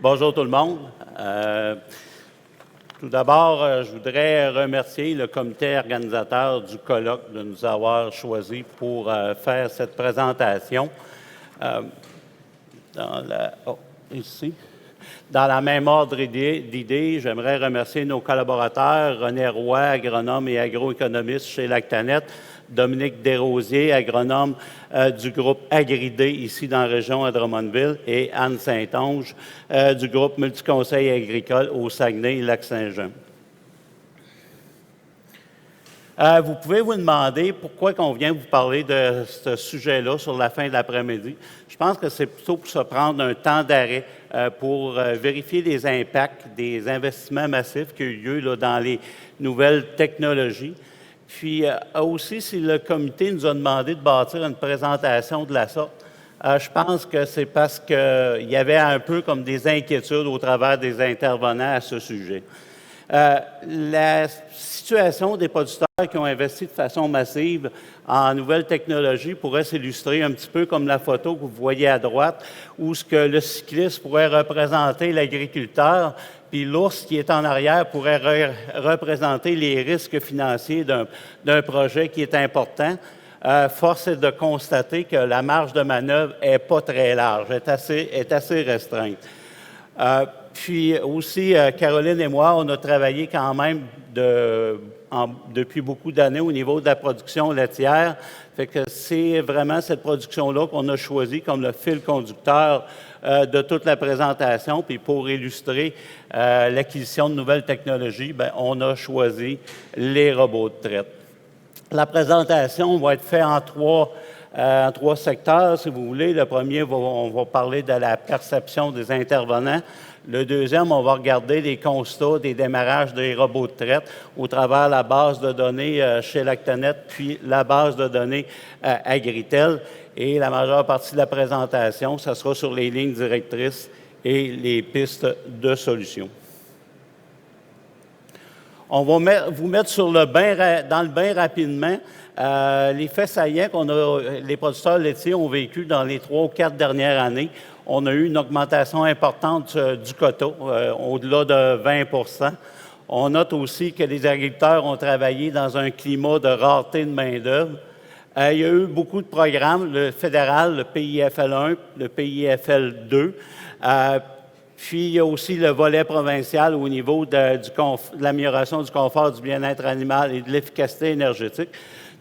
Bonjour tout le monde. Tout d'abord, je voudrais remercier le comité organisateur du colloque de nous avoir choisis pour faire cette présentation. Ici. Dans la même ordre d'idées, j'aimerais remercier nos collaborateurs, René Roy, agronome et agroéconomiste chez Lactanet, Dominique Desrosiers, agronome du groupe Agridé, ici dans la région à Drummondville, et Anne Saint-Onge du groupe Multiconseil agricole au Saguenay-Lac-Saint-Jean. Vous pouvez vous demander pourquoi on vient vous parler de ce sujet-là sur la fin de l'après-midi. Je pense que c'est plutôt pour se prendre un temps d'arrêt pour vérifier les impacts des investissements massifs qui ont eu lieu là, dans les nouvelles technologies. Puis aussi, si le comité nous a demandé de bâtir une présentation de la sorte, je pense que c'est parce qu'il y avait un peu comme des inquiétudes au travers des intervenants à ce sujet. La situation des producteurs qui ont investi de façon massive en nouvelles technologies pourrait s'illustrer un petit peu comme la photo que vous voyez à droite, où ce que le cycliste pourrait représenter l'agriculteur, puis l'ours qui est en arrière pourrait représenter les risques financiers d'un projet qui est important. Force est de constater que la marge de manœuvre n'est pas très large, est assez restreinte. Puis aussi, Caroline et moi, on a travaillé quand même depuis beaucoup d'années au niveau de la production laitière. Fait que c'est vraiment cette production-là qu'on a choisi comme le fil conducteur de toute la présentation. Puis pour illustrer l'acquisition de nouvelles technologies, bien, on a choisi les robots de traite. La présentation va être faite en trois secteurs, si vous voulez. Le premier, on va parler de la perception des intervenants. Le deuxième, on va regarder les constats des démarrages des robots de traite au travers la base de données chez Lactanet, puis la base de données Agritel. Et la majeure partie de la présentation, ça sera sur les lignes directrices et les pistes de solutions. On va vous mettre dans le bain rapidement. Les faits saillants les producteurs laitiers ont vécu dans les 3 ou 4 dernières années. On a eu une augmentation importante du quota, au-delà de 20 %. On note aussi que les agriculteurs ont travaillé dans un climat de rareté de main-d'œuvre. Il y a eu beaucoup de programmes, le fédéral, le PIFL 1, le PIFL 2. Puis, il y a aussi le volet provincial au niveau de l'amélioration du confort, du bien-être animal et de l'efficacité énergétique.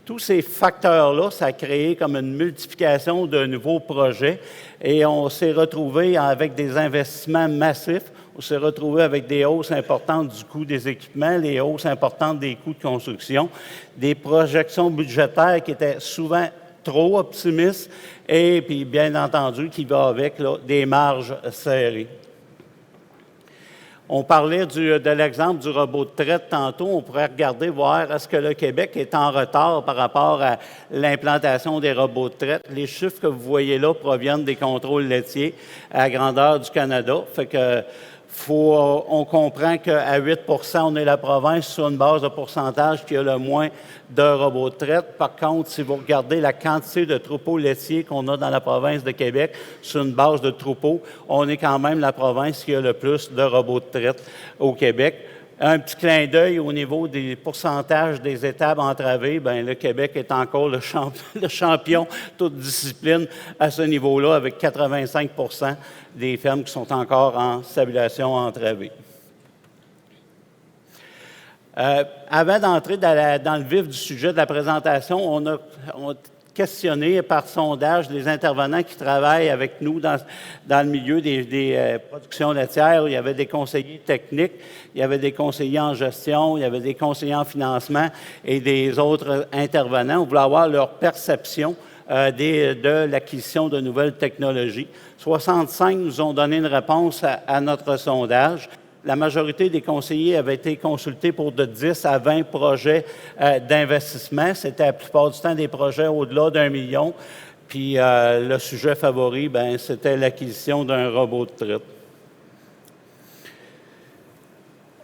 Tous ces facteurs-là, ça a créé comme une multiplication de nouveaux projets et on s'est retrouvé avec des investissements massifs. On s'est retrouvé avec des hausses importantes du coût des équipements, les hausses importantes des coûts de construction, des projections budgétaires qui étaient souvent trop optimistes et puis, bien entendu, qui va avec là, des marges serrées. On parlait de l'exemple du robot de traite tantôt. On pourrait regarder, voir est-ce que le Québec est en retard par rapport à l'implantation des robots de traite. Les chiffres que vous voyez là proviennent des contrôles laitiers à la grandeur du Canada. Fait que on comprend qu'à 8 % on est la province sur une base de pourcentage qui a le moins de robots de traite. Par contre, si vous regardez la quantité de troupeaux laitiers qu'on a dans la province de Québec sur une base de troupeaux, on est quand même la province qui a le plus de robots de traite au Québec. Un petit clin d'œil au niveau des pourcentages des étables entravées, bien, le Québec est encore le champion, toute discipline à ce niveau-là, avec 85 % des fermes qui sont encore en stabulation entravée. Avant d'entrer dans le vif du sujet de la présentation, on a questionné par sondage les intervenants qui travaillent avec nous dans le milieu des productions laitières. Il y avait des conseillers techniques, il y avait des conseillers en gestion, il y avait des conseillers en financement et des autres intervenants. On voulait avoir leur perception de l'acquisition de nouvelles technologies. 65 nous ont donné une réponse à notre sondage. La majorité des conseillers avaient été consultés pour de 10 à 20 projets d'investissement. C'était la plupart du temps des projets au-delà d'1 million. Puis le sujet favori, bien, c'était l'acquisition d'un robot de traite.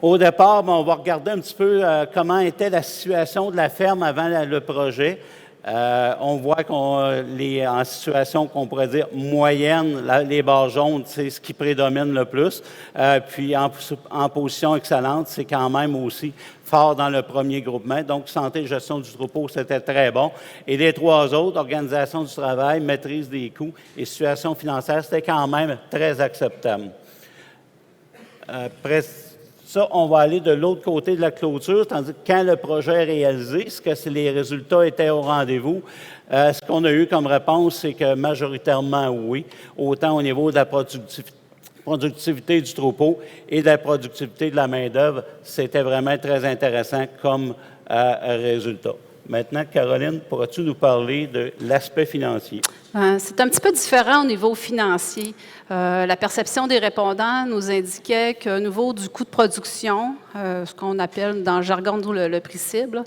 Au départ, bien, on va regarder un petit peu comment était la situation de la ferme avant le projet. On voit qu'on est en situation qu'on pourrait dire moyenne. Les barres jaunes, c'est ce qui prédomine le plus. Puis en position excellente, c'est quand même aussi fort dans le premier groupement. Donc, santé et gestion du troupeau, c'était très bon. Et les trois autres, organisation du travail, maîtrise des coûts et situation financière, c'était quand même très acceptable. Après ça, on va aller de l'autre côté de la clôture, tandis que quand le projet est réalisé, est-ce que les résultats étaient au rendez-vous? Ce qu'on a eu comme réponse, c'est que majoritairement oui, autant au niveau de la productivité du troupeau et de la productivité de la main-d'œuvre, c'était vraiment très intéressant comme résultat. Maintenant, Caroline, pourras-tu nous parler de l'aspect financier? C'est un petit peu différent au niveau financier. La perception des répondants nous indiquait qu'au niveau du coût de production, ce qu'on appelle dans le jargon le prix cible,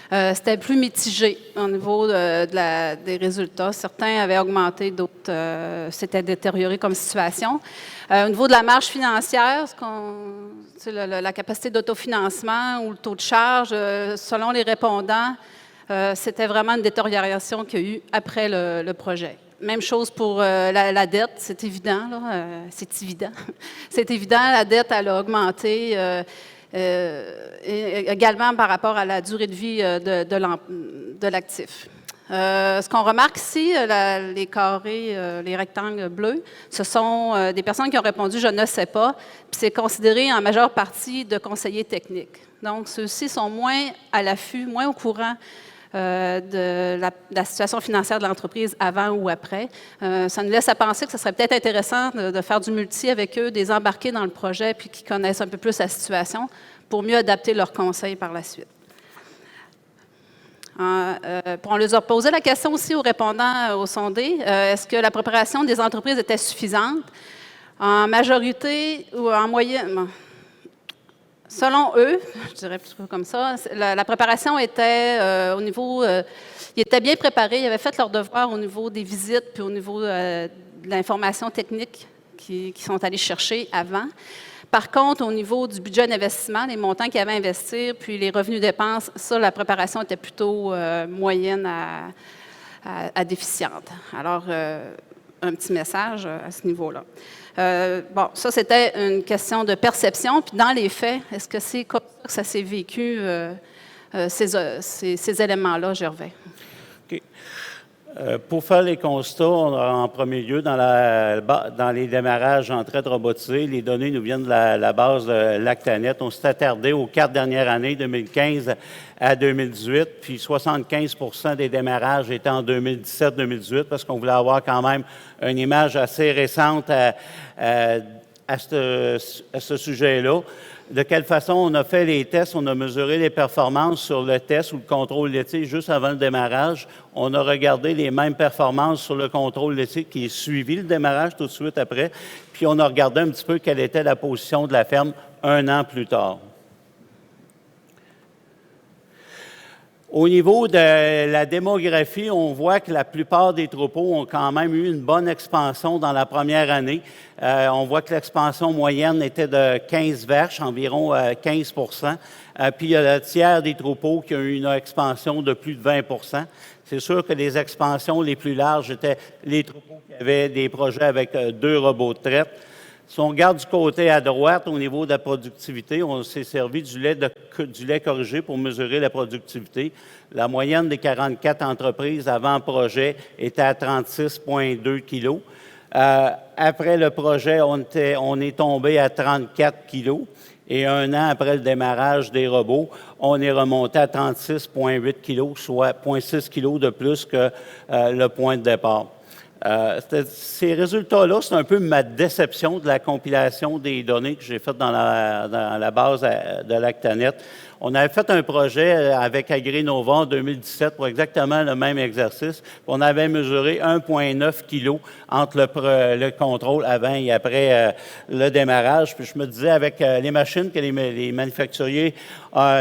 c'était plus mitigé au niveau des résultats. Certains avaient augmenté, d'autres s'étaient détériorés comme situation. Au niveau de la marge financière, la capacité d'autofinancement ou le taux de charge, selon les répondants, c'était vraiment une détérioration qu'il y a eu après le projet. Même chose pour la dette, c'est évident, là, c'est évident. C'est évident, la dette, elle a augmenté également par rapport à la durée de vie de l'actif. Ce qu'on remarque ici, les carrés, les rectangles bleus, ce sont des personnes qui ont répondu « je ne sais pas », puis c'est considéré en majeure partie de conseillers techniques. Donc, ceux-ci sont moins à l'affût, moins au courant de la situation financière de l'entreprise avant ou après. Ça nous laisse à penser que ce serait peut-être intéressant de faire du multi avec eux, des embarquer dans le projet, puis qu'ils connaissent un peu plus la situation pour mieux adapter leurs conseils par la suite. On leur a posé la question aussi aux répondants au sondé, est-ce que la préparation des entreprises était suffisante? En majorité ou en moyenne, selon eux, je dirais plutôt comme ça, la préparation était au niveau, ils étaient bien préparés, ils avaient fait leur devoir au niveau des visites puis au niveau de l'information technique qu'ils sont allés chercher avant. Par contre, au niveau du budget d'investissement, les montants qu'ils avaient à investir, puis les revenus dépenses, ça, la préparation était plutôt moyenne à déficiente. Alors, un petit message à ce niveau-là. Bon, ça, c'était une question de perception. Puis dans les faits, est-ce que c'est comme ça que ça s'est vécu, ces éléments-là, Gervais? OK. Pour faire les constats, en premier lieu, dans les démarrages en traite robotisée, les données nous viennent de la base de Lactanet. On s'est attardé aux 4 dernières années, 2015 à 2018, puis 75 des démarrages étaient en 2017-2018 parce qu'on voulait avoir quand même une image assez récente à ce sujet-là. De quelle façon on a fait les tests? On a mesuré les performances sur le test ou le contrôle laitier juste avant le démarrage. On a regardé les mêmes performances sur le contrôle laitier qui est suivi le démarrage tout de suite après. Puis on a regardé un petit peu quelle était la position de la ferme un an plus tard. Au niveau de la démographie, on voit que la plupart des troupeaux ont quand même eu une bonne expansion dans la première année. On voit que l'expansion moyenne était de 15 vaches, environ 15 puis il y a le tiers des troupeaux qui ont eu une expansion de plus de 20 C'est sûr que les expansions les plus larges étaient les troupeaux qui avaient des projets avec 2 robots de traite. Si on regarde du côté à droite, au niveau de la productivité, on s'est servi du lait corrigé pour mesurer la productivité. La moyenne des 44 entreprises avant projet était à 36,2 kilos. Après le projet, on est tombé à 34 kilos. Et un an après le démarrage des robots, on est remonté à 36,8 kilos, soit 0,6 kilos de plus que le point de départ. Ces résultats-là, c'est un peu ma déception de la compilation des données que j'ai faites dans la base de Lactanet. On avait fait un projet avec AgriNova en 2017 pour exactement le même exercice. On avait mesuré 1,9 kg entre le contrôle avant et après le démarrage. Puis je me disais, avec les machines que les manufacturiers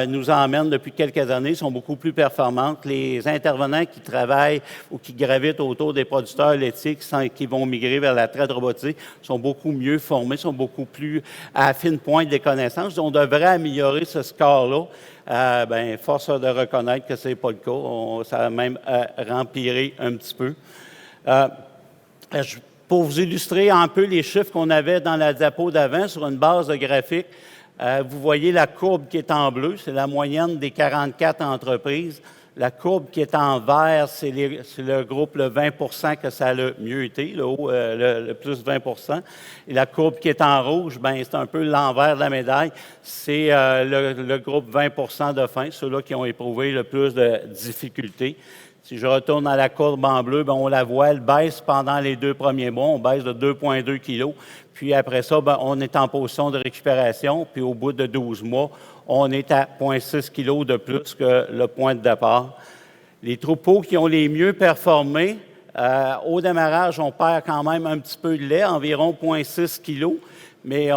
nous emmènent depuis quelques années, sont beaucoup plus performantes. Les intervenants qui travaillent ou qui gravitent autour des producteurs laitiers qui vont migrer vers la traite robotisée sont beaucoup mieux formés, sont beaucoup plus à fine pointe des connaissances. On devrait améliorer ce score-là Bien, force de reconnaître que ce n'est pas le cas. Ça a même empiré un petit peu. Pour vous illustrer un peu les chiffres qu'on avait dans la diapo d'avant sur une base de graphique, vous voyez la courbe qui est en bleu, c'est la moyenne des 44 entreprises. La courbe qui est en vert, c'est le groupe, le 20 que ça a le mieux été, le plus 20 Et la courbe qui est en rouge, bien, c'est un peu l'envers de la médaille. C'est le groupe 20 de fin, ceux-là qui ont éprouvé le plus de difficultés. Si je retourne à la courbe en bleu, bien, on la voit, elle baisse pendant les 2 premiers mois. On baisse de 2,2 kg. Puis après ça, bien, on est en position de récupération. Puis au bout de 12 mois, on est à 0,6 kg de plus que le point de départ. Les troupeaux qui ont les mieux performé, au démarrage, on perd quand même un petit peu de lait, environ 0,6 kg. Mais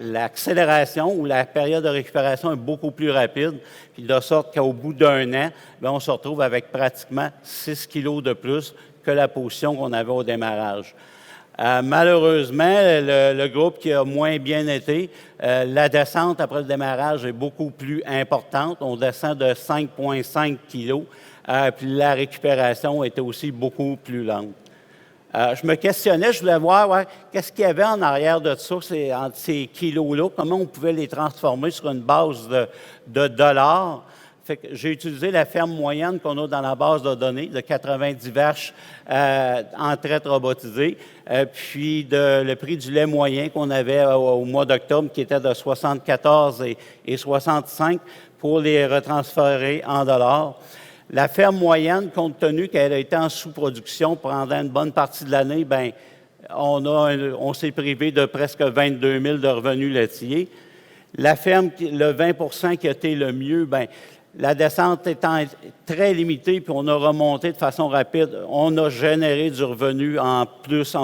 l'accélération ou la période de récupération est beaucoup plus rapide, puis de sorte qu'au bout d'un an, bien, on se retrouve avec pratiquement 6 kilos de plus que la position qu'on avait au démarrage. Malheureusement, le groupe qui a moins bien été, la descente après le démarrage est beaucoup plus importante. On descend de 5,5 kilos, puis la récupération était aussi beaucoup plus lente. Je me questionnais, je voulais voir qu'est-ce qu'il y avait en arrière de ça, entre ces kilos-là, comment on pouvait les transformer sur une base de dollars. Fait que j'ai utilisé la ferme moyenne qu'on a dans la base de données, de 90 vaches en traite robotisée, puis le prix du lait moyen qu'on avait au mois d'octobre, qui était de 74 et 65 pour les retransférer en dollars. La ferme moyenne, compte tenu qu'elle a été en sous-production pendant une bonne partie de l'année, bien, on s'est privé de presque 22 000 de revenus laitiers. La ferme, le 20 qui a été le mieux, bien, la descente étant très limitée, puis on a remonté de façon rapide, on a généré du revenu en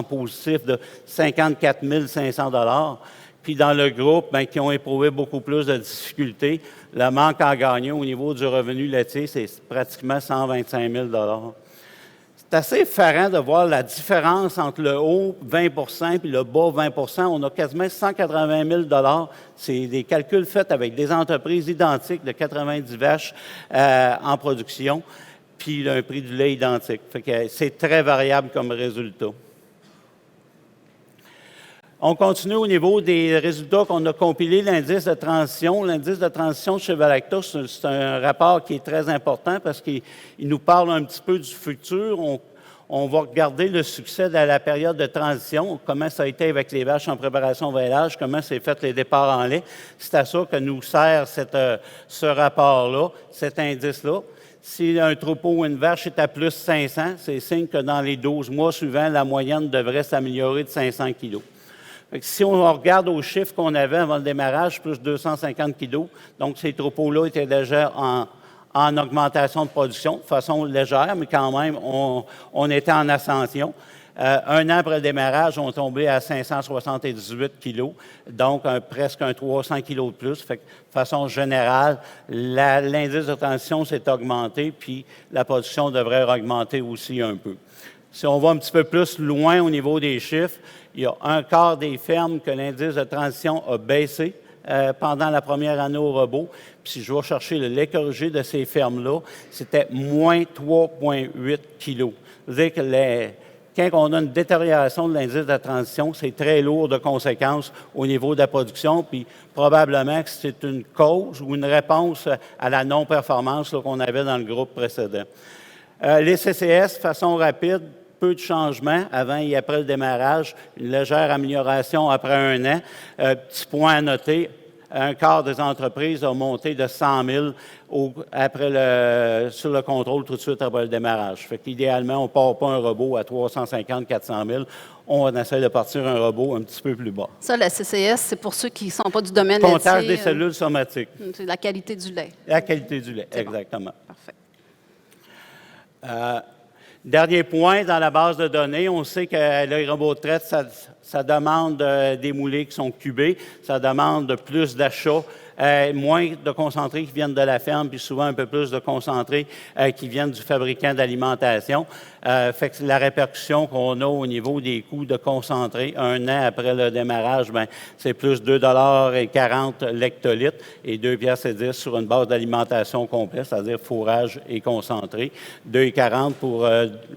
positif de 54 500 $. Puis dans le groupe, bien, qui ont éprouvé beaucoup plus de difficultés, le manque à gagner au niveau du revenu laitier, c'est pratiquement 125 000 $. C'est assez effarant de voir la différence entre le haut 20 puis le bas 20 On a quasiment 180 000 $. C'est des calculs faits avec des entreprises identiques de 90 vaches en production, puis un prix du lait identique. Fait que c'est très variable comme résultat. On continue au niveau des résultats qu'on a compilés, l'indice de transition. L'indice de transition de Chevalacta, c'est un rapport qui est très important parce qu'il nous parle un petit peu du futur. On va regarder le succès de la période de transition, comment ça a été avec les vaches en préparation au vêlage, comment s'est fait les départs en lait. C'est à ça que nous sert ce rapport-là, cet indice-là. Si un troupeau ou une vache est à plus 500, c'est signe que dans les 12 mois suivants, la moyenne devrait s'améliorer de 500 kilos. Si on regarde aux chiffres qu'on avait avant le démarrage, plus 250 kilos, donc ces troupeaux-là étaient déjà en augmentation de production, de façon légère, mais quand même, on était en ascension. Un an après le démarrage, on est tombé à 578 kilos, donc presque 300 kilos de plus. Fait que, de façon générale, l'indice de transition s'est augmenté, puis la production devrait augmenter aussi un peu. Si on va un petit peu plus loin au niveau des chiffres, il y a un quart des fermes que l'indice de transition a baissé pendant la première année au robot. Puis si je vais chercher le lait corrigé de ces fermes-là, c'était moins 3,8 kilos. C'est-à-dire que quand on a une détérioration de l'indice de transition, c'est très lourd de conséquences au niveau de la production, puis probablement que c'est une cause ou une réponse à la non-performance qu'on avait dans le groupe précédent. Les CCS, de façon rapide, peu de changements avant et après le démarrage, une légère amélioration après un an. Petit point à noter, un quart des entreprises a monté de 100 000 sur le contrôle tout de suite après le démarrage. Fait qu'idéalement, on ne part pas un robot à 350 400 000. On essaie de partir un robot un petit peu plus bas. Ça, la CCS, c'est pour ceux qui ne sont pas du domaine laitier. Comptage des cellules somatiques. C'est la qualité du lait. La qualité du lait, exactement. Bon. Parfait. Dernier point, dans la base de données, on sait que le robot de traite, Ça demande des moulées qui sont cubés, ça demande plus d'achats, moins de concentrés qui viennent de la ferme, puis souvent un peu plus de concentrés qui viennent du fabricant d'alimentation. Fait que la répercussion qu'on a au niveau des coûts de concentrés, un an après le démarrage, ben c'est plus 2,40 l'hectolitre et 2,10 sur une base d'alimentation complète, c'est-à-dire fourrage et concentré. 2,40 pour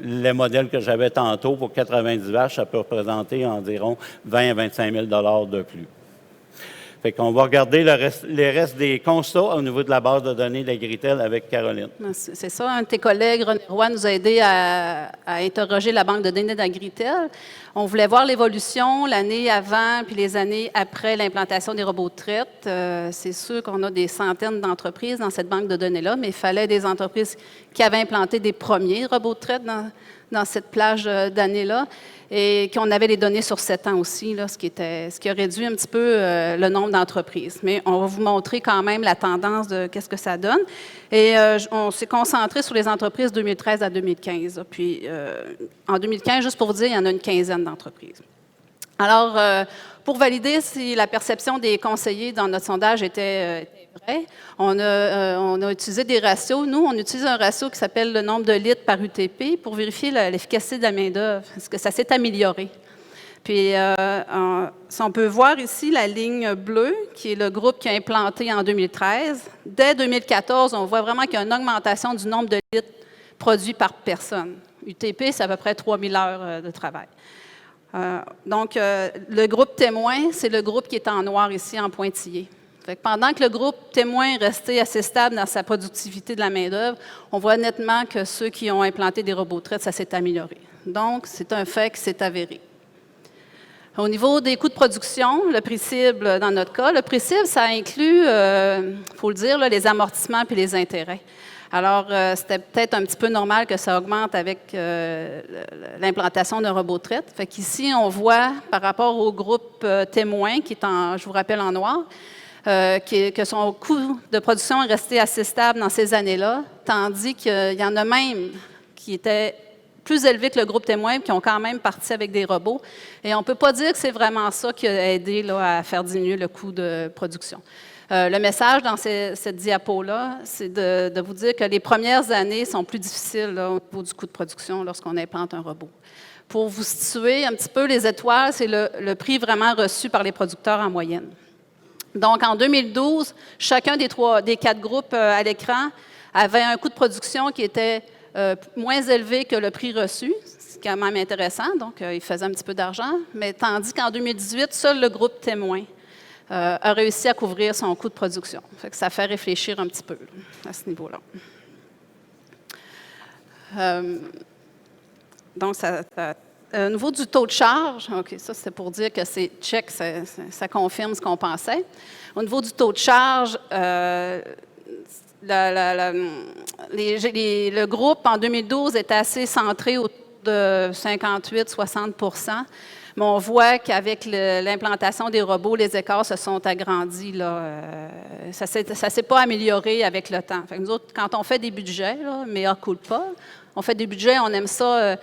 les modèles que j'avais tantôt, pour 90 vaches, ça peut représenter environ 20 à 25 000 $ de plus. Fait qu'on va regarder les restes des constats au niveau de la base de données d'Agritel avec Caroline. C'est ça. Un de tes collègues, René Roy, nous a aidé à interroger la banque de données d'Agritel. On voulait voir l'évolution l'année avant puis les années après l'implantation des robots de traite. C'est sûr qu'on a des centaines d'entreprises dans cette banque de données-là, mais il fallait des entreprises qui avaient implanté des premiers robots de traite dans cette plage d'années-là. Et qu'on avait les données sur 7 ans aussi, là, ce qui a réduit un petit peu le nombre d'entreprises. Mais on va vous montrer quand même la tendance de qu'est-ce que ça donne. Et on s'est concentré sur les entreprises 2013 à 2015. Puis en 2015, juste pour vous dire, il y en a une quinzaine d'entreprises. Alors, pour valider si la perception des conseillers dans notre sondage était vraie, on a utilisé des ratios. Nous, on utilise un ratio qui s'appelle le nombre de litres par UTP pour vérifier l'efficacité de la main-d'œuvre. Est-ce que ça s'est amélioré? Puis, si on peut voir ici la ligne bleue, qui est le groupe qui a implanté en 2013, dès 2014, on voit vraiment qu'il y a une augmentation du nombre de litres produits par personne. UTP, c'est à peu près 3000 heures de travail. Donc, le groupe témoin, c'est le groupe qui est en noir ici, en pointillé. Fait que pendant que le groupe témoin est resté assez stable dans sa productivité de la main-d'œuvre, on voit nettement que ceux qui ont implanté des robots de traite, ça s'est amélioré. Donc, c'est un fait qui s'est avéré. Au niveau des coûts de production, le prix cible, dans notre cas, le prix cible, ça inclut, il faut le dire, là, les amortissements puis les intérêts. Alors, c'était peut-être un petit peu normal que ça augmente avec l'implantation d'un robot de traite. Fait qu'ici, on voit, par rapport au groupe témoin, qui est je vous rappelle, en noir, que son coût de production est resté assez stable dans ces années-là, tandis qu'il y en a même qui étaient plus élevés que le groupe témoin, qui ont quand même parti avec des robots. Et on ne peut pas dire que c'est vraiment ça qui a aidé là, à faire diminuer le coût de production. Le message dans cette diapo-là, c'est de vous dire que les premières années sont plus difficiles là, au niveau du coût de production lorsqu'on implante un robot. Pour vous situer un petit peu, les étoiles, c'est le prix vraiment reçu par les producteurs en moyenne. Donc, en 2012, chacun des 4 groupes à l'écran avait un coût de production qui était moins élevé que le prix reçu, c'est quand même intéressant, donc il faisait un petit peu d'argent, mais tandis qu'en 2018, seul le groupe témoin a réussi à couvrir son coût de production. Fait que ça fait réfléchir un petit peu à ce niveau-là. Donc, au niveau du taux de charge, OK, ça c'est pour dire que c'est check, ça confirme ce qu'on pensait. Au niveau du taux de charge, le groupe en 2012 était assez centré autour de 58-60 %. Mais on voit qu'avec l'implantation des robots, les écarts se sont agrandis. Là, ça ne s'est pas amélioré avec le temps. Fait que nous autres, quand on fait des budgets, là, mea culpa, on fait des budgets, on aime ça.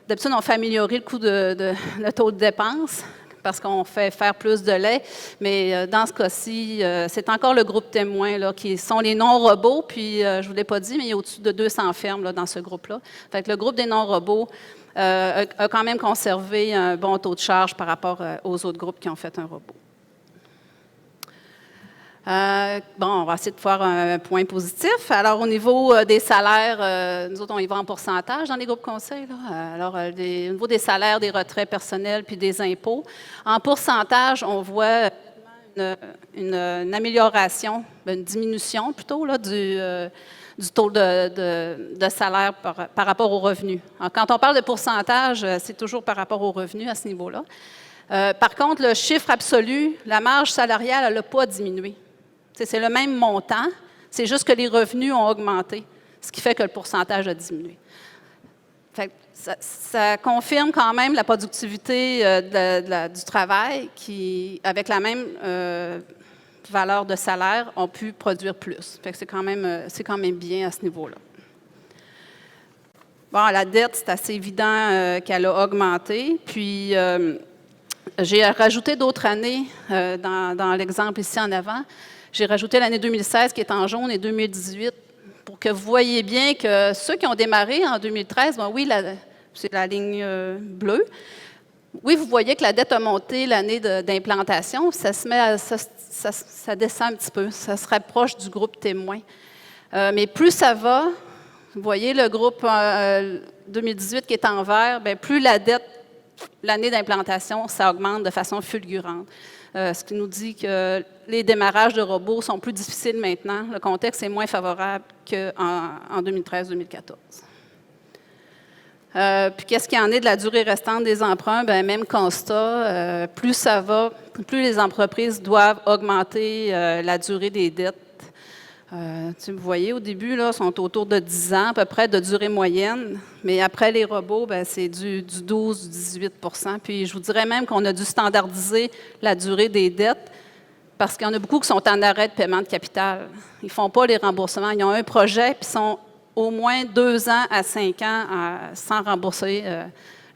D'habitude, on fait améliorer le coût le taux de dépense parce qu'on fait faire plus de lait. Mais dans ce cas-ci, c'est encore le groupe témoin là, qui sont les non-robots. Puis, je ne vous l'ai pas dit, mais il y a au-dessus de 200 fermes là, dans ce groupe-là. Fait que le groupe des non-robots a quand même conservé un bon taux de charge par rapport aux autres groupes qui ont fait un robot. On va essayer de faire un point positif. Alors, au niveau des salaires, nous autres, on y va en pourcentage dans les groupes conseils. Là. Alors, au niveau des salaires, des retraits personnels puis des impôts, en pourcentage, on voit une amélioration, une diminution plutôt là, du taux de salaire par rapport aux revenus. Alors, quand on parle de pourcentage, c'est toujours par rapport aux revenus à ce niveau-là. Par contre, le chiffre absolu, la marge salariale, elle n'a pas diminué. C'est le même montant, c'est juste que les revenus ont augmenté, ce qui fait que le pourcentage a diminué. Fait que ça confirme quand même la productivité du travail qui, avec la même valeur de salaire, ont pu produire plus. Fait que c'est quand même bien à ce niveau-là. Bon, la dette, c'est assez évident qu'elle a augmenté. Puis, j'ai rajouté d'autres années dans l'exemple ici en avant. J'ai rajouté l'année 2016 qui est en jaune et 2018 pour que vous voyez bien que ceux qui ont démarré en 2013, bon, oui, c'est la ligne bleue. Oui, vous voyez que la dette a monté l'année d'implantation. Ça descend un petit peu. Ça se rapproche du groupe témoin. Mais plus ça va, vous voyez le groupe 2018 qui est en vert, bien, plus la dette, l'année d'implantation, ça augmente de façon fulgurante. Ce qui nous dit que les démarrages de robots sont plus difficiles maintenant. Le contexte est moins favorable qu'en 2013-2014. Puis qu'est-ce qu'il y en est de la durée restante des emprunts? Bien, même constat, plus ça va, plus les entreprises doivent augmenter la durée des dettes. Vous voyez, au début, là, sont autour de 10 ans, à peu près, de durée moyenne. Mais après les robots, bien, c'est du 12-18 %. Puis je vous dirais même qu'on a dû standardiser la durée des dettes parce qu'il y en a beaucoup qui sont en arrêt de paiement de capital. Ils ne font pas les remboursements. Ils ont un projet, puis ils sont au moins 2 ans à 5 ans sans rembourser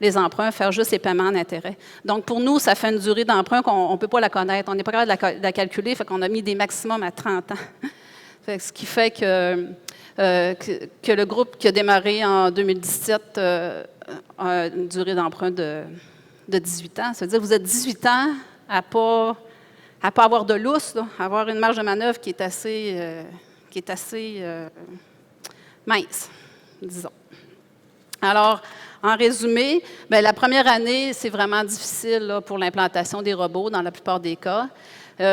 les emprunts, faire juste les paiements en intérêt. Donc, pour nous, ça fait une durée d'emprunt qu'on ne peut pas la connaître. On n'est pas capable de la calculer, fait qu'on a mis des maximums à 30 ans. Ce qui fait que le groupe qui a démarré en 2017 a une durée d'emprunt de 18 ans. Ça veut dire que vous êtes 18 ans à pas avoir de lousse, là, à avoir une marge de manœuvre qui est assez mince, disons. Alors, en résumé, bien, la première année, c'est vraiment difficile là, pour l'implantation des robots dans la plupart des cas.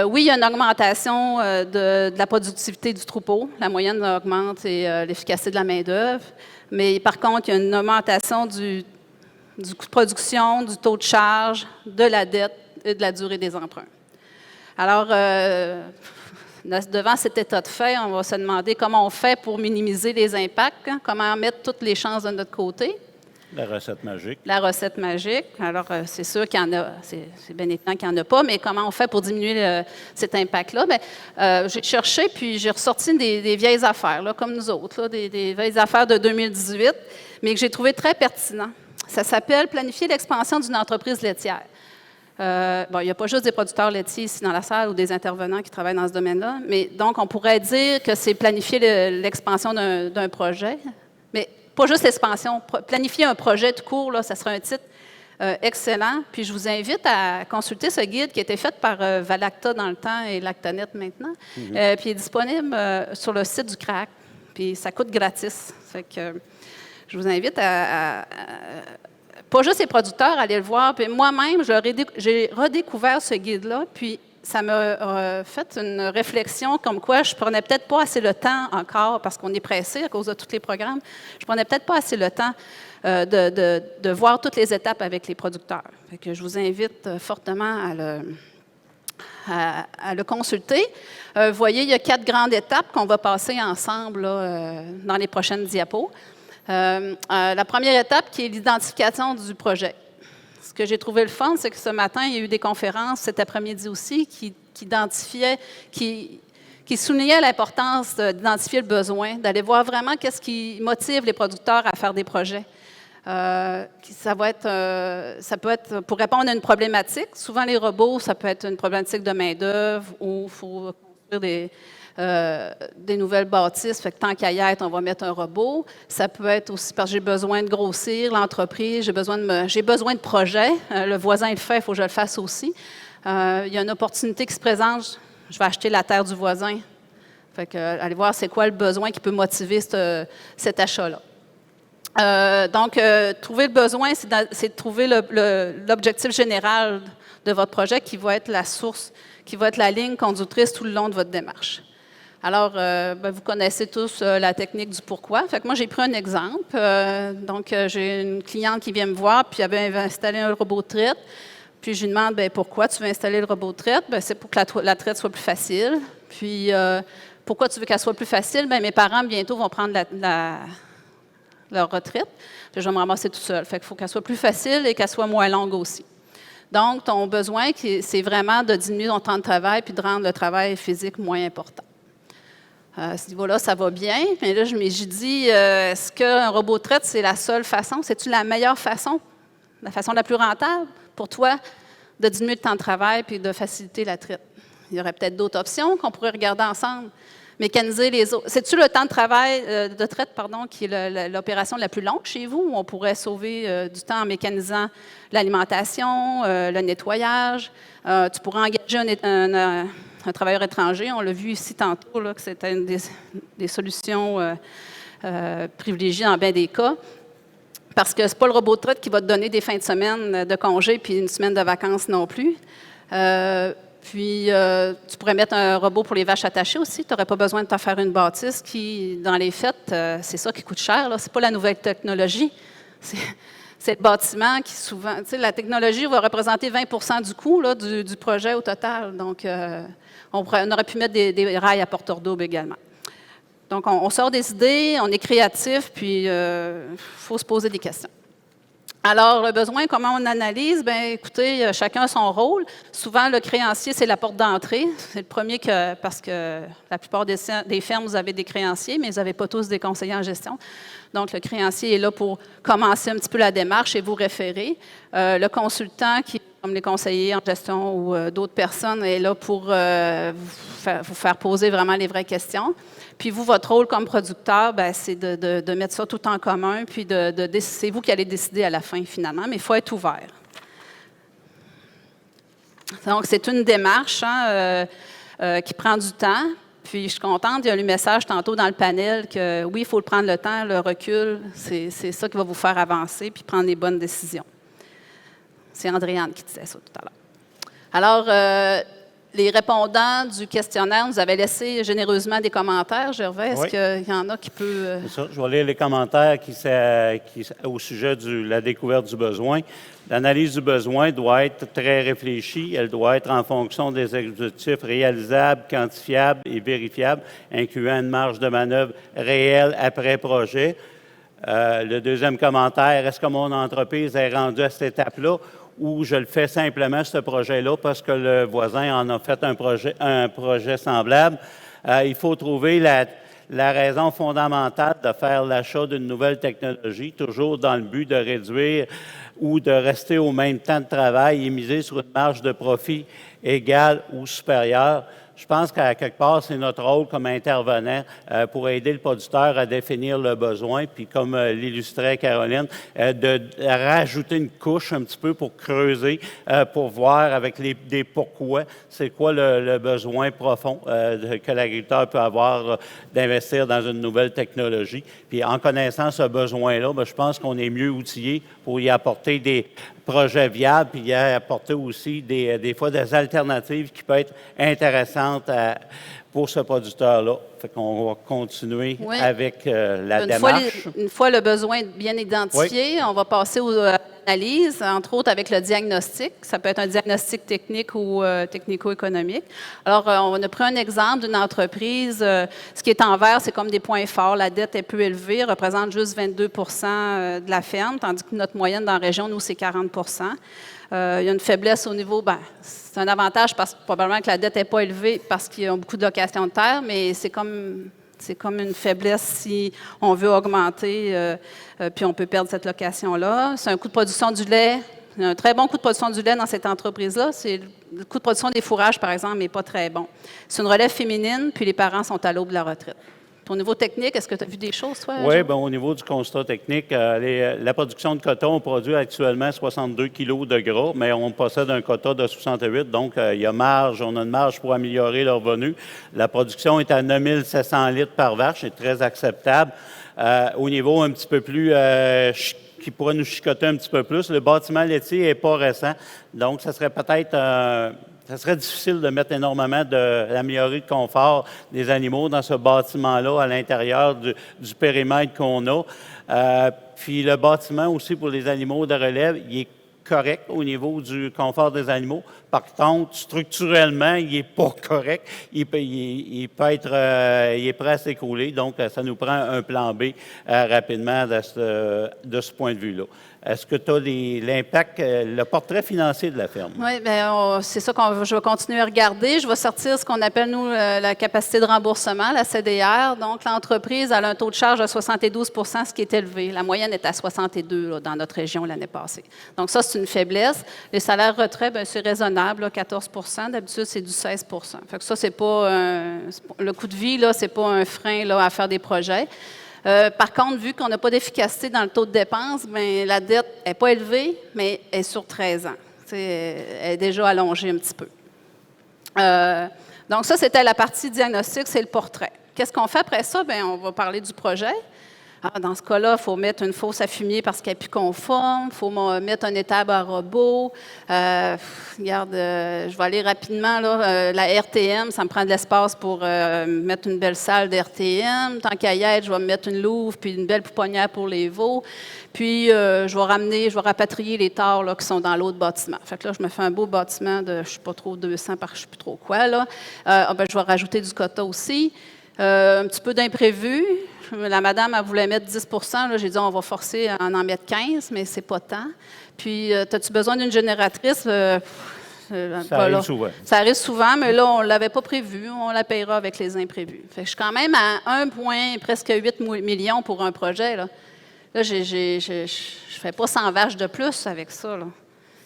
Oui, il y a une augmentation de la productivité du troupeau. La moyenne augmente et l'efficacité de la main-d'œuvre. Mais par contre, il y a une augmentation du coût de production, du taux de charge, de la dette et de la durée des emprunts. Alors, devant cet état de fait, on va se demander comment on fait pour minimiser les impacts, hein, comment mettre toutes les chances de notre côté. La recette magique. La recette magique. Alors, c'est sûr qu'il y en a, c'est bien évident qu'il n'y en a pas, mais comment on fait pour diminuer cet impact-là? Bien, j'ai cherché, puis j'ai ressorti des vieilles affaires, là, comme nous autres, là, des vieilles affaires de 2018, mais que j'ai trouvé très pertinent. Ça s'appelle « Planifier l'expansion d'une entreprise laitière ». Bon, il n'y a pas juste des producteurs laitiers ici dans la salle ou des intervenants qui travaillent dans ce domaine-là, mais donc on pourrait dire que c'est planifier l'expansion d'un projet, mais pas juste l'expansion, planifier un projet tout court, là, ça serait un titre excellent. Puis je vous invite à consulter ce guide qui a été fait par Valacta dans le temps et Lactanet maintenant, puis il est disponible sur le site du CRAC, puis ça coûte gratis. Fait que je vous invite pas juste les producteurs à aller le voir, puis moi-même, j'ai redécouvert ce guide-là, puis ça m'a fait une réflexion comme quoi je ne prenais peut-être pas assez le temps encore, parce qu'on est pressé à cause de tous les programmes, je ne prenais peut-être pas assez le temps de voir toutes les étapes avec les producteurs. Fait que je vous invite fortement à le consulter. Vous voyez, il y a 4 grandes étapes qu'on va passer ensemble là, dans les prochaines diapos. La première étape qui est l'identification du projet. Ce que j'ai trouvé le fun, c'est que ce matin, il y a eu des conférences, cet après-midi aussi, qui soulignaient l'importance d'identifier le besoin, d'aller voir vraiment qu'est-ce qui motive les producteurs à faire des projets. Ça peut être pour répondre à une problématique. Souvent, les robots, ça peut être une problématique de main-d'œuvre ou il faut construire des nouvelles bâtisses, fait que tant qu'à y être, on va mettre un robot. Ça peut être aussi parce que j'ai besoin de grossir l'entreprise, j'ai besoin de projets. Le voisin le fait, il faut que je le fasse aussi. Il y a une opportunité qui se présente, je vais acheter la terre du voisin. Fait que, allez voir c'est quoi le besoin qui peut motiver cet achat-là. Donc, trouver le besoin, c'est de trouver l'objectif général de votre projet qui va être la source, qui va être la ligne conductrice tout le long de votre démarche. Alors, vous connaissez tous la technique du pourquoi. Fait que moi, j'ai pris un exemple. Donc, j'ai une cliente qui vient me voir, puis elle veut installer un robot de traite. Puis, je lui demande, pourquoi tu veux installer le robot de traite? C'est pour que la traite soit plus facile. Puis, pourquoi tu veux qu'elle soit plus facile? Mes parents, bientôt, vont prendre leur retraite. Puis, je vais me ramasser tout seul. Fait qu'il faut qu'elle soit plus facile et qu'elle soit moins longue aussi. Donc, ton besoin, c'est vraiment de diminuer ton temps de travail puis de rendre le travail physique moins important. À ce niveau-là, ça va bien. Mais là, j'ai dit, est-ce qu'un robot de traite, c'est la seule façon? C'est-tu la meilleure façon, la façon la plus rentable pour toi de diminuer le temps de travail puis de faciliter la traite. Il y aurait peut-être d'autres options qu'on pourrait regarder ensemble. Mécaniser les autres. C'est-tu le temps de travail, de traite, pardon, qui est l'opération la plus longue chez vous, où on pourrait sauver du temps en mécanisant l'alimentation, le nettoyage? Tu pourrais engager un travailleur étranger. On l'a vu ici tantôt, là, que c'était une des solutions privilégiées dans bien des cas. Parce que ce n'est pas le robot de traite qui va te donner des fins de semaine de congé puis une semaine de vacances non plus. Puis, tu pourrais mettre un robot pour les vaches attachées aussi. Tu n'aurais pas besoin de t'en faire une bâtisse qui, dans les fêtes, c'est ça qui coûte cher. Ce n'est pas la nouvelle technologie. C'est le bâtiment qui souvent... Tu sais, la technologie va représenter 20 du coût là, du projet au total. Donc, on aurait pu mettre des rails à porteur double également. Donc, on sort des idées, on est créatif, puis il faut se poser des questions. Alors, le besoin, comment on analyse? Bien, écoutez, chacun a son rôle. Souvent, le créancier, c'est la porte d'entrée. C'est le premier parce que la plupart des fermes, vous avez des créanciers, mais vous n'avez pas tous des conseillers en gestion. Donc, le créancier est là pour commencer un petit peu la démarche et vous référer. Le consultant, comme les conseillers en gestion ou d'autres personnes, est là pour vous faire poser vraiment les vraies questions. Puis vous, votre rôle comme producteur, bien, c'est de mettre ça tout en commun, puis c'est vous qui allez décider à la fin, finalement, mais il faut être ouvert. Donc, c'est une démarche qui prend du temps. Puis, je suis contente, il y a eu le message tantôt dans le panel que, oui, il faut prendre le temps, le recul, c'est ça qui va vous faire avancer puis prendre les bonnes décisions. C'est Andréane qui disait ça tout à l'heure. Alors, les répondants du questionnaire nous avaient laissé généreusement des commentaires. Gervais, est-ce qu'il y en a qui peut... C'est ça. Je vais lire les commentaires au sujet de la découverte du besoin. L'analyse du besoin doit être très réfléchie. Elle doit être en fonction des objectifs réalisables, quantifiables et vérifiables, incluant une marge de manœuvre réelle après projet. Le deuxième commentaire, est-ce que mon entreprise est rendue à cette étape-là ou je le fais simplement, ce projet-là, parce que le voisin en a fait un projet semblable? Il faut trouver la raison fondamentale de faire l'achat d'une nouvelle technologie, toujours dans le but de réduire ou de rester au même temps de travail et miser sur une marge de profit égale ou supérieure. Je pense qu'à quelque part, c'est notre rôle comme intervenant pour aider le producteur à définir le besoin, puis comme l'illustrait Caroline, de rajouter une couche un petit peu pour creuser, pour voir avec des pourquoi, c'est quoi le besoin profond que l'agriculteur peut avoir d'investir dans une nouvelle technologie. Puis en connaissant ce besoin-là, bien, je pense qu'on est mieux outillé pour y apporter des projets viables, puis y apporter aussi des fois des alternatives qui peuvent être intéressantes pour ce producteur-là. Fait qu'on va continuer avec la démarche. Une fois le besoin bien identifié, on va passer aux analyses, entre autres avec le diagnostic. Ça peut être un diagnostic technique ou technico-économique. Alors, on a pris un exemple d'une entreprise. Ce qui est en vert, c'est comme des points forts. La dette est peu élevée, représente juste 22 de la ferme, tandis que notre moyenne dans la région, nous, c'est 40 il y a une faiblesse au niveau, c'est un avantage parce que probablement que la dette n'est pas élevée parce qu'ils ont beaucoup de locations de terre, mais c'est comme une faiblesse si on veut augmenter, puis on peut perdre cette location-là. C'est un coût de production du lait. Il y a un très bon coût de production du lait dans cette entreprise-là. Le coût de production des fourrages, par exemple, n'est pas très bon. C'est une relève féminine, puis les parents sont à l'aube de la retraite. Au niveau technique, est-ce que tu as vu des choses, toi? Oui, bien, au niveau du constat technique, la production de coton, on produit actuellement 62 kg de gras, mais on possède un quota de 68, donc il y a marge, on a une marge pour améliorer le revenu. La production est à 9700 litres par vache, c'est très acceptable. Au niveau un petit peu plus qui pourrait nous chicoter un petit peu plus, le bâtiment laitier n'est pas récent, donc ça serait peut-être... ça serait difficile de mettre énormément d'améliorer le confort des animaux dans ce bâtiment-là, à l'intérieur du périmètre qu'on a. Puis le bâtiment aussi pour les animaux de relève, il est correct au niveau du confort des animaux. Par contre, structurellement, il n'est pas correct. Il peut être, il est prêt à s'écrouler. Donc, ça nous prend un plan B rapidement de ce point de vue-là. Est-ce que tu as l'impact, le portrait financier de la ferme? Oui, bien, c'est ça que je vais continuer à regarder. Je vais sortir ce qu'on appelle, nous, la capacité de remboursement, la CDR. Donc, l'entreprise a un taux de charge de 72 ce qui est élevé. La moyenne est à 62 là, dans notre région l'année passée. Donc, ça, c'est une faiblesse. Les salaires retraits, bien, c'est raisonnable, là, 14 d'habitude, c'est du 16 Fait que ça, c'est pas le coût de vie, là, c'est pas un frein là, à faire des projets. Par contre, vu qu'on n'a pas d'efficacité dans le taux de dépense, bien, la dette n'est pas élevée, mais elle est sur 13 ans. Elle est déjà allongée un petit peu. Donc ça, c'était la partie diagnostic, c'est le portrait. Qu'est-ce qu'on fait après ça? Bien, on va parler du projet. Dans ce cas-là, il faut mettre une fosse à fumier parce qu'elle n'est plus conforme. Il faut mettre un étable à robot. Regarde, je vais aller rapidement. Là, la RTM, ça me prend de l'espace pour mettre une belle salle d'RTM. Tant qu'à y être, je vais me mettre une louve puis une belle pouponnière pour les veaux. Puis, je vais rapatrier les tares là, qui sont dans l'autre bâtiment. Fait que là, je me fais un beau bâtiment de, je ne sais pas trop, 200 par je ne sais plus trop quoi. Là. Je vais rajouter du quota aussi. Un petit peu d'imprévu. La madame, elle voulait mettre 10 là, j'ai dit, on va forcer à en mettre 15 mais c'est pas tant. Puis, as-tu besoin d'une génératrice? Ça arrive souvent. Ça arrive souvent, mais là, on ne l'avait pas prévu. On la paiera avec les imprévus. Fait que je suis quand même à presque 8 millions pour un projet. Là, je ne fais pas 100 vaches de plus avec ça. Là.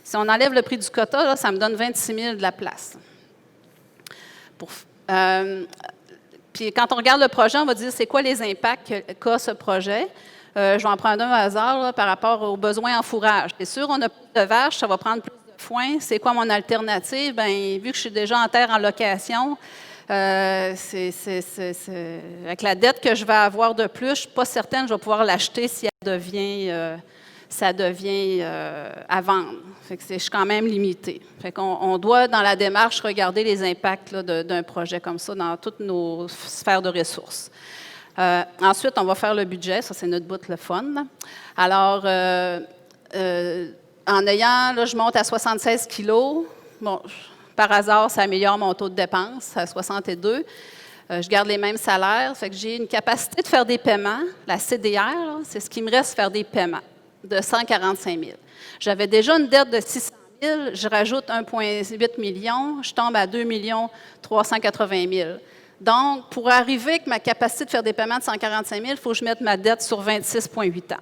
Si on enlève le prix du quota, là, ça me donne 26 000 de la place. Puis quand on regarde le projet, on va dire c'est quoi les impacts qu'a ce projet. Je vais en prendre un au hasard là, par rapport aux besoins en fourrage. C'est sûr, on a plus de vaches, ça va prendre plus de foin. C'est quoi mon alternative? Bien, vu que je suis déjà en terre en location, avec la dette que je vais avoir de plus, je ne suis pas certaine que je vais pouvoir l'acheter si ça devient à vendre. Fait que je suis quand même limitée. Fait qu'on doit, dans la démarche, regarder les impacts là, d'un projet comme ça dans toutes nos sphères de ressources. Ensuite, on va faire le budget. Ça, c'est notre bout le fun. Là. Alors, en ayant, là, je monte à 76 kilos. Bon, par hasard, ça améliore mon taux de dépense à 62. Je garde les mêmes salaires. Fait que j'ai une capacité de faire des paiements. La CDR, là, c'est ce qui me reste faire des paiements de 145 000. J'avais déjà une dette de 600 000, je rajoute 1,8 million, je tombe à 2 380 000. Donc, pour arriver avec ma capacité de faire des paiements de 145 000, il faut que je mette ma dette sur 26,8 ans.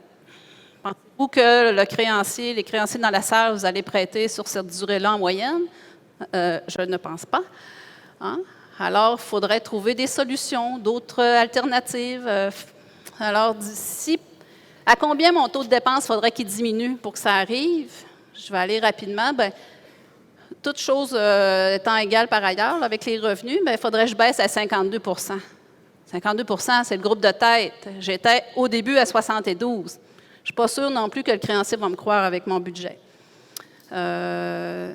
Pensez-vous que les créanciers dans la salle, vous allez prêter sur cette durée-là en moyenne? Je ne pense pas. Hein? Alors, il faudrait trouver des solutions, d'autres alternatives. Alors, d'ici à combien mon taux de dépense faudrait qu'il diminue pour que ça arrive? Je vais aller rapidement. Bien, toutes choses étant égales par ailleurs, là, avec les revenus, bien, il faudrait que je baisse à 52 52 c'est le groupe de tête. J'étais au début à 72. Je ne suis pas sûre non plus que le créancier va me croire avec mon budget. Est-ce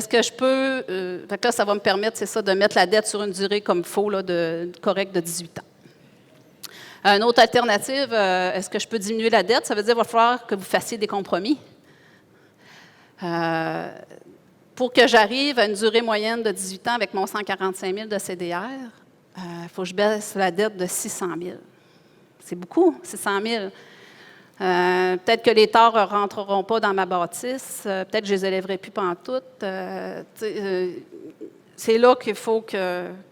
que je peux... fait que là, ça va me permettre, c'est ça, de mettre la dette sur une durée comme il faut, là, correcte de 18 ans. Une autre alternative, est-ce que je peux diminuer la dette? Ça veut dire qu'il va falloir que vous fassiez des compromis. Pour que j'arrive à une durée moyenne de 18 ans avec mon 145 000 de CDR, il faut que je baisse la dette de 600 000. C'est beaucoup, 600 000. Peut-être que les torts ne rentreront pas dans ma bâtisse. Peut-être que je ne les élèverai plus pantoute. C'est là qu'il faut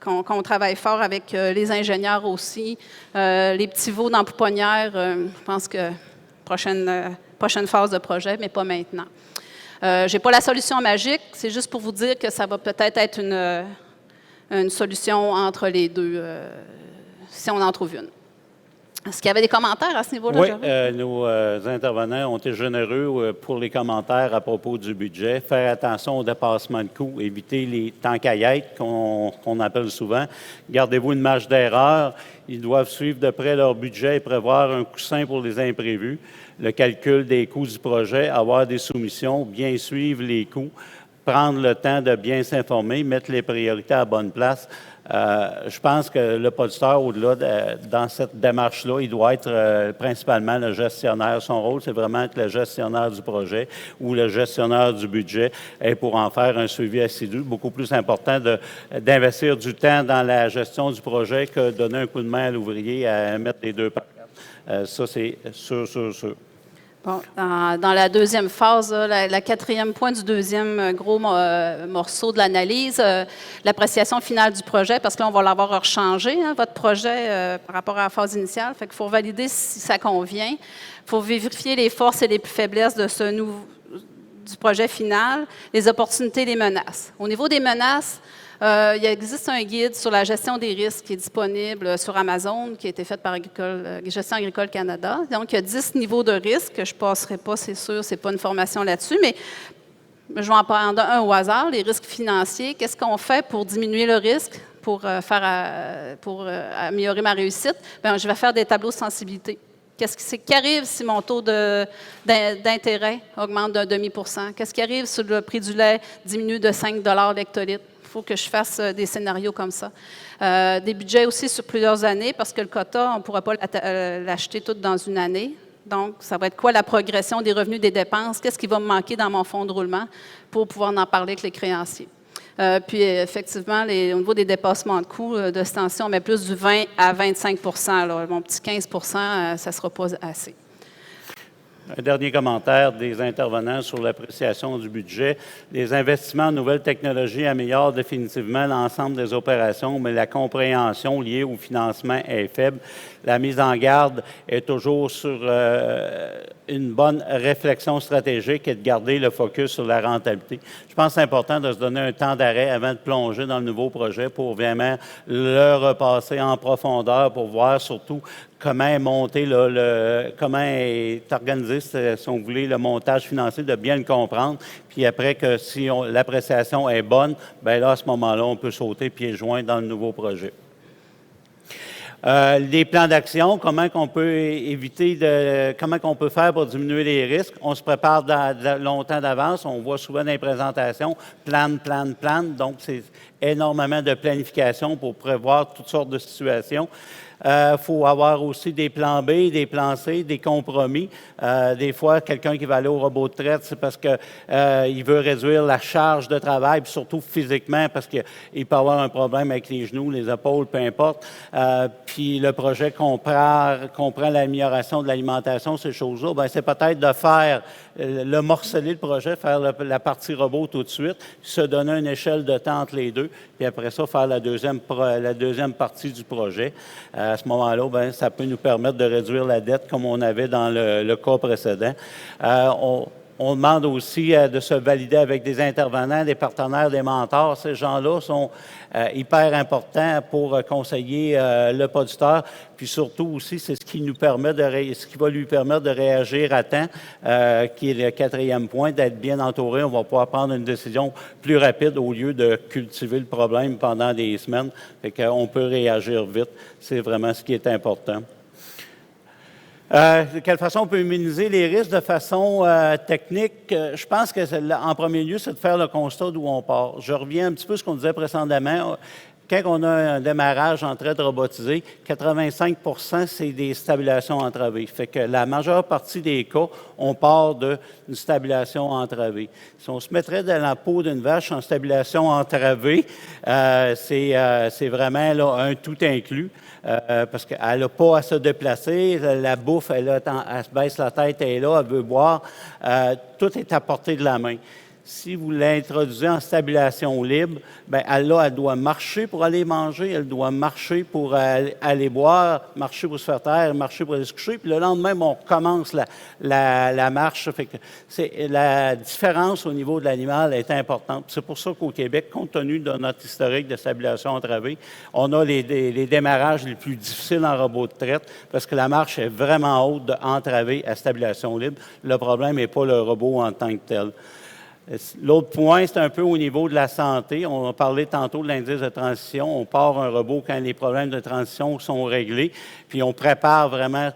qu'on travaille fort avec les ingénieurs aussi. Les petits veaux dans la pouponnière, je pense que prochaine phase de projet, mais pas maintenant. Je n'ai pas la solution magique. C'est juste pour vous dire que ça va peut-être être une solution entre les deux, si on en trouve une. Est-ce qu'il y avait des commentaires à ce niveau-là? Oui, nos intervenants ont été généreux pour les commentaires à propos du budget. Faire attention au dépassement de coûts, éviter les temps qu'à y être qu'on appelle souvent. Gardez-vous une marge d'erreur. Ils doivent suivre de près leur budget et prévoir un coussin pour les imprévus. Le calcul des coûts du projet, avoir des soumissions, bien suivre les coûts. prendre le temps de bien s'informer, mettre les priorités à la bonne place. Je pense que le producteur, au-delà, dans cette démarche-là, il doit être principalement le gestionnaire. Son rôle, c'est vraiment être le gestionnaire du projet ou le gestionnaire du budget et pour en faire un suivi assidu. Beaucoup plus important d'investir du temps dans la gestion du projet que de donner un coup de main à l'ouvrier à mettre les deux par quatre. Ça, c'est sûr. Bon, dans la deuxième phase, la quatrième point du deuxième gros morceau de l'analyse, l'appréciation finale du projet, parce que là, on va l'avoir rechangé, votre projet, par rapport à la phase initiale. Fait qu'il faut valider si ça convient. Il faut vérifier les forces et les faiblesses de du projet final, les opportunités et les menaces. Au niveau des menaces, il existe un guide sur la gestion des risques qui est disponible sur Amazon, qui a été fait par Gestion agricole Canada. Donc, il y a 10 niveaux de risque que je ne passerai pas, c'est sûr, ce n'est pas une formation là-dessus, mais je vais en prendre un au hasard, les risques financiers. Qu'est-ce qu'on fait pour diminuer le risque, pour améliorer ma réussite? Bien, je vais faire des tableaux de sensibilité. Qu'est-ce qui arrive si mon taux d'intérêt augmente de 0,5 %? Qu'est-ce qui arrive si le prix du lait diminue de 5 $ l'hectolitre? Il faut que je fasse des scénarios comme ça. Des budgets aussi sur plusieurs années, parce que le quota, on ne pourra pas l'acheter tout dans une année. Donc, ça va être quoi la progression des revenus, des dépenses? Qu'est-ce qui va me manquer dans mon fonds de roulement pour pouvoir en parler avec les créanciers? Puis, effectivement, au niveau des dépassements de coûts de extension, on met plus du 20 à 25 %. Mon petit 15 % ça ne sera pas assez. Un dernier commentaire des intervenants sur l'appréciation du budget. Les investissements en nouvelles technologies améliorent définitivement l'ensemble des opérations, mais la compréhension liée au financement est faible. La mise en garde est toujours sur une bonne réflexion stratégique et de garder le focus sur la rentabilité. Je pense que c'est important de se donner un temps d'arrêt avant de plonger dans le nouveau projet pour vraiment le repasser en profondeur pour voir surtout comment est monté, comment est organisé, si on voulait, le montage financier, de bien le comprendre. Puis après, que si l'appréciation est bonne, bien là, à ce moment-là, on peut sauter pieds joints dans le nouveau projet. Les plans d'action, comment qu'on peut comment qu'on peut faire pour diminuer les risques. On se prépare longtemps d'avance. On voit souvent dans les présentations, plan. Donc, c'est énormément de planification pour prévoir toutes sortes de situations. Faut avoir aussi des plans B, des plans C, des compromis. Des fois, quelqu'un qui va aller au robot de traite, c'est parce que il veut réduire la charge de travail, puis surtout physiquement, parce qu'il peut avoir un problème avec les genoux, les épaules, peu importe. Puis le projet comprend l'amélioration de l'alimentation, ces choses-là. Bien, c'est peut-être de faire morceler le projet, faire la partie robot tout de suite, se donner une échelle de temps entre les deux, puis après ça, faire la deuxième partie du projet. À ce moment-là, bien, ça peut nous permettre de réduire la dette comme on avait dans le cas précédent. On demande aussi de se valider avec des intervenants, des partenaires, des mentors. Ces gens-là sont hyper importants pour conseiller le producteur. Puis surtout aussi, c'est ce qui va lui permettre de réagir à temps, qui est le quatrième point, d'être bien entouré. On va pouvoir prendre une décision plus rapide au lieu de cultiver le problème pendant des semaines. Fait qu'on peut réagir vite. C'est vraiment ce qui est important. De quelle façon on peut minimiser les risques de façon technique? Je pense que, en premier lieu, c'est de faire le constat d'où on part. Je reviens un petit peu à ce qu'on disait précédemment. Quand on a un démarrage en traite robotisé, 85 % c'est des stabilisations entravées. Fait que la majeure partie des cas, on part d'une stabilisation entravée. Si on se mettrait dans la peau d'une vache en stabilisation entravée, c'est vraiment là, un tout inclus. Parce qu'elle n'a pas à se déplacer, la bouffe, elle se baisse la tête, elle est là, elle veut boire, tout est à portée de la main. Si vous l'introduisez en stabilisation libre, bien, elle doit marcher pour aller manger, elle doit marcher pour aller boire, marcher pour se faire taire, marcher pour aller se coucher, puis le lendemain, on recommence la marche. Fait que la différence au niveau de l'animal est importante. C'est pour ça qu'au Québec, compte tenu de notre historique de stabilisation entravée, on a les démarrages les plus difficiles en robot de traite parce que la marche est vraiment haute de entravée à stabilisation libre. Le problème n'est pas le robot en tant que tel. L'autre point, c'est un peu au niveau de la santé. On a parlé tantôt de l'indice de transition. On part un robot quand les problèmes de transition sont réglés, puis on prépare vraiment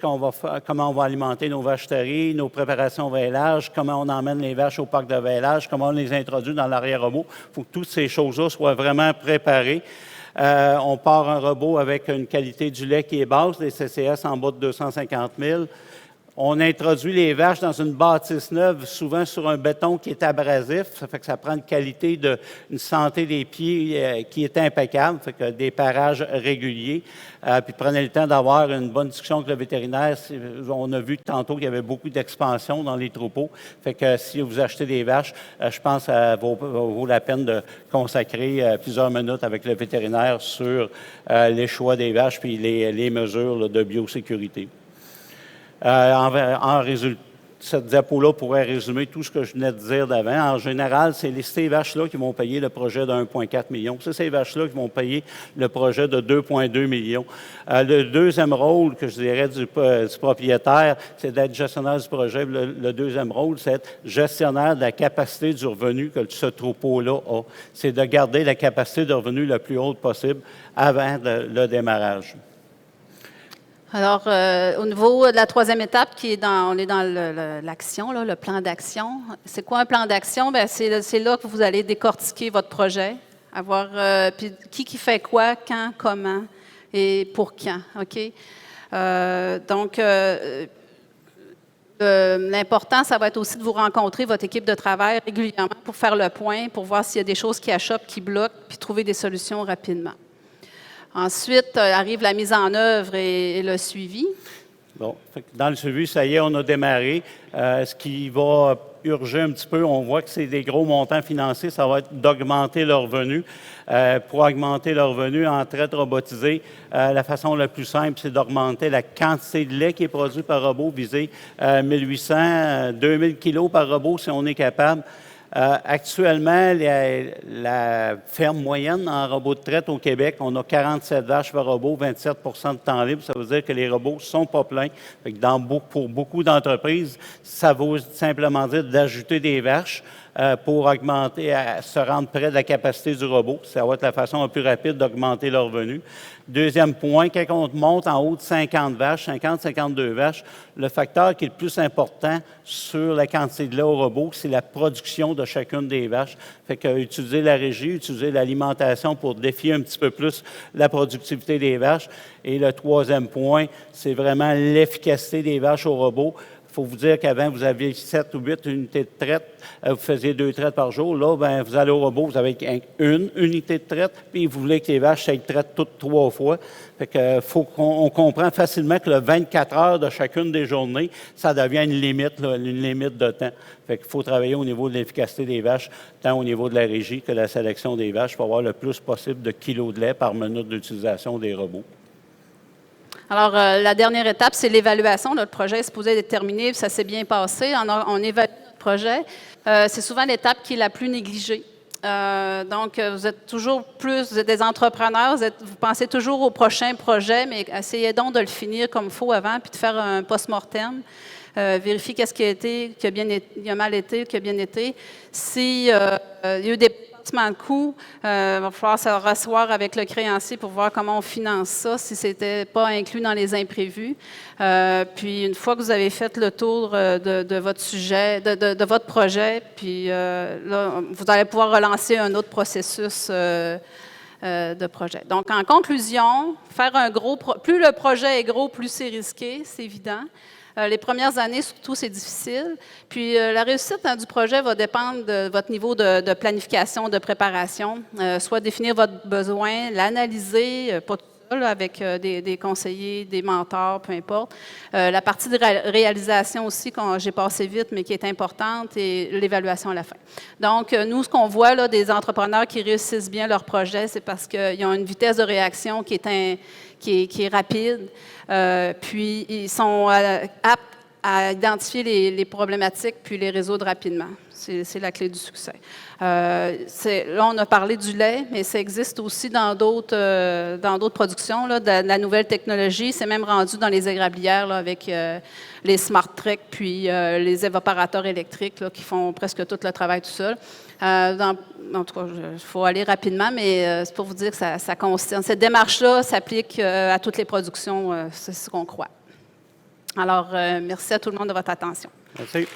comment on va alimenter nos vaches-terriers, nos préparations au vêlage, comment on emmène les vaches au parc de vêlage, comment on les introduit dans l'arrière-robot. Il faut que toutes ces choses-là soient vraiment préparées. On part un robot avec une qualité du lait qui est basse, des CCS en bas de 250 000. On introduit les vaches dans une bâtisse neuve, souvent sur un béton qui est abrasif. Ça fait que ça prend une qualité une santé des pieds qui est impeccable. Ça fait que des parages réguliers. Puis prenez le temps d'avoir une bonne discussion avec le vétérinaire. On a vu tantôt qu'il y avait beaucoup d'expansion dans les troupeaux. Fait que si vous achetez des vaches, je pense que ça vaut la peine de consacrer plusieurs minutes avec le vétérinaire sur les choix des vaches puis les mesures là, de biosécurité. En résultat, cette diapo-là pourrait résumer tout ce que je venais de dire d'avant. En général, c'est ces vaches-là qui vont payer le projet de 1,4 million. C'est ces vaches-là qui vont payer le projet de 2,2 millions. Le deuxième rôle, que je dirais, du propriétaire, c'est d'être gestionnaire du projet. Le deuxième rôle, c'est être gestionnaire de la capacité du revenu que ce troupeau-là a. C'est de garder la capacité de revenu le plus haute possible avant le démarrage. Alors, au niveau de la troisième étape, on est dans l'action, le plan d'action. C'est quoi un plan d'action? Bien, c'est là que vous allez décortiquer votre projet, puis qui fait quoi, quand, comment et pour quand, OK? L'important, ça va être aussi de vous rencontrer, votre équipe de travail, régulièrement pour faire le point, pour voir s'il y a des choses qui achoppent, qui bloquent, puis trouver des solutions rapidement. Ensuite, arrive la mise en œuvre et le suivi. Bon, dans le suivi, ça y est, on a démarré. Ce qui va urger un petit peu, on voit que c'est des gros montants financiers, ça va être d'augmenter leurs revenus. Pour augmenter leurs revenus en traite robotisée, la façon la plus simple, c'est d'augmenter la quantité de lait qui est produit par robot, viser 1800, 2000 kilos par robot si on est capable. Actuellement, la ferme moyenne en robot de traite au Québec, on a 47 vaches par robot, 27 de temps libre. Ça veut dire que les robots ne sont pas pleins. Fait que pour beaucoup d'entreprises, ça veut simplement dire d'ajouter des vaches pour augmenter, se rendre près de la capacité du robot. Ça va être la façon la plus rapide d'augmenter leurs revenus. Deuxième point, quand on monte en haut de 50 vaches, 50-52 vaches, le facteur qui est le plus important sur la quantité de lait au robot, c'est la production de chacune des vaches. Fait que utiliser la régie, utiliser l'alimentation pour défier un petit peu plus la productivité des vaches. Et le troisième point, c'est vraiment l'efficacité des vaches au robot. Il faut vous dire qu'avant, vous aviez 7 ou 8 unités de traite, vous faisiez 2 traites par jour. Là, bien, vous allez au robot, vous avez une unité de traite, puis vous voulez que les vaches aient traite toutes 3 fois. Fait que faut qu'on comprend facilement que le 24 heures de chacune des journées, ça devient une limite de temps. Fait qu'il faut travailler au niveau de l'efficacité des vaches, tant au niveau de la régie que de la sélection des vaches, pour avoir le plus possible de kilos de lait par minute d'utilisation des robots. Alors, la dernière étape, c'est l'évaluation. Notre projet est supposé être terminé, ça s'est bien passé. On évalue notre projet. C'est souvent l'étape qui est la plus négligée. Donc, vous êtes des entrepreneurs, vous pensez toujours au prochain projet, mais essayez donc de le finir comme il faut avant, puis de faire un post-mortem. Vérifier qu'est-ce qui a mal été, qui a bien été. Si il y a eu des de coûts, il va falloir se rasseoir avec le créancier pour voir comment on finance ça, si ce n'était pas inclus dans les imprévus. Puis, une fois que vous avez fait le tour de votre sujet, de votre projet, puis là, vous allez pouvoir relancer un autre processus de projet. Donc, en conclusion, faire plus le projet est gros, plus c'est risqué, c'est évident. Les premières années, surtout, c'est difficile. Puis, la réussite du projet va dépendre de votre niveau de planification, de préparation. Soit définir votre besoin, l'analyser, pas tout seul, avec des conseillers, des mentors, peu importe. La partie de réalisation aussi, j'ai passé vite, mais qui est importante, et l'évaluation à la fin. Donc, nous, ce qu'on voit là, des entrepreneurs qui réussissent bien leur projet, c'est parce qu'ils ont une vitesse de réaction qui est rapide. Puis, ils sont aptes à identifier les problématiques puis les résoudre rapidement. C'est la clé du succès. Là, on a parlé du lait, mais ça existe aussi dans d'autres productions, là, de la nouvelle technologie. C'est même rendu dans les érablières là, avec les smart trek puis les évaporateurs électriques là, qui font presque tout le travail tout seul. En tout cas, il faut aller rapidement, mais c'est pour vous dire que ça concerne. Cette démarche-là s'applique à toutes les productions, c'est ce qu'on croit. Alors, merci à tout le monde de votre attention. Merci.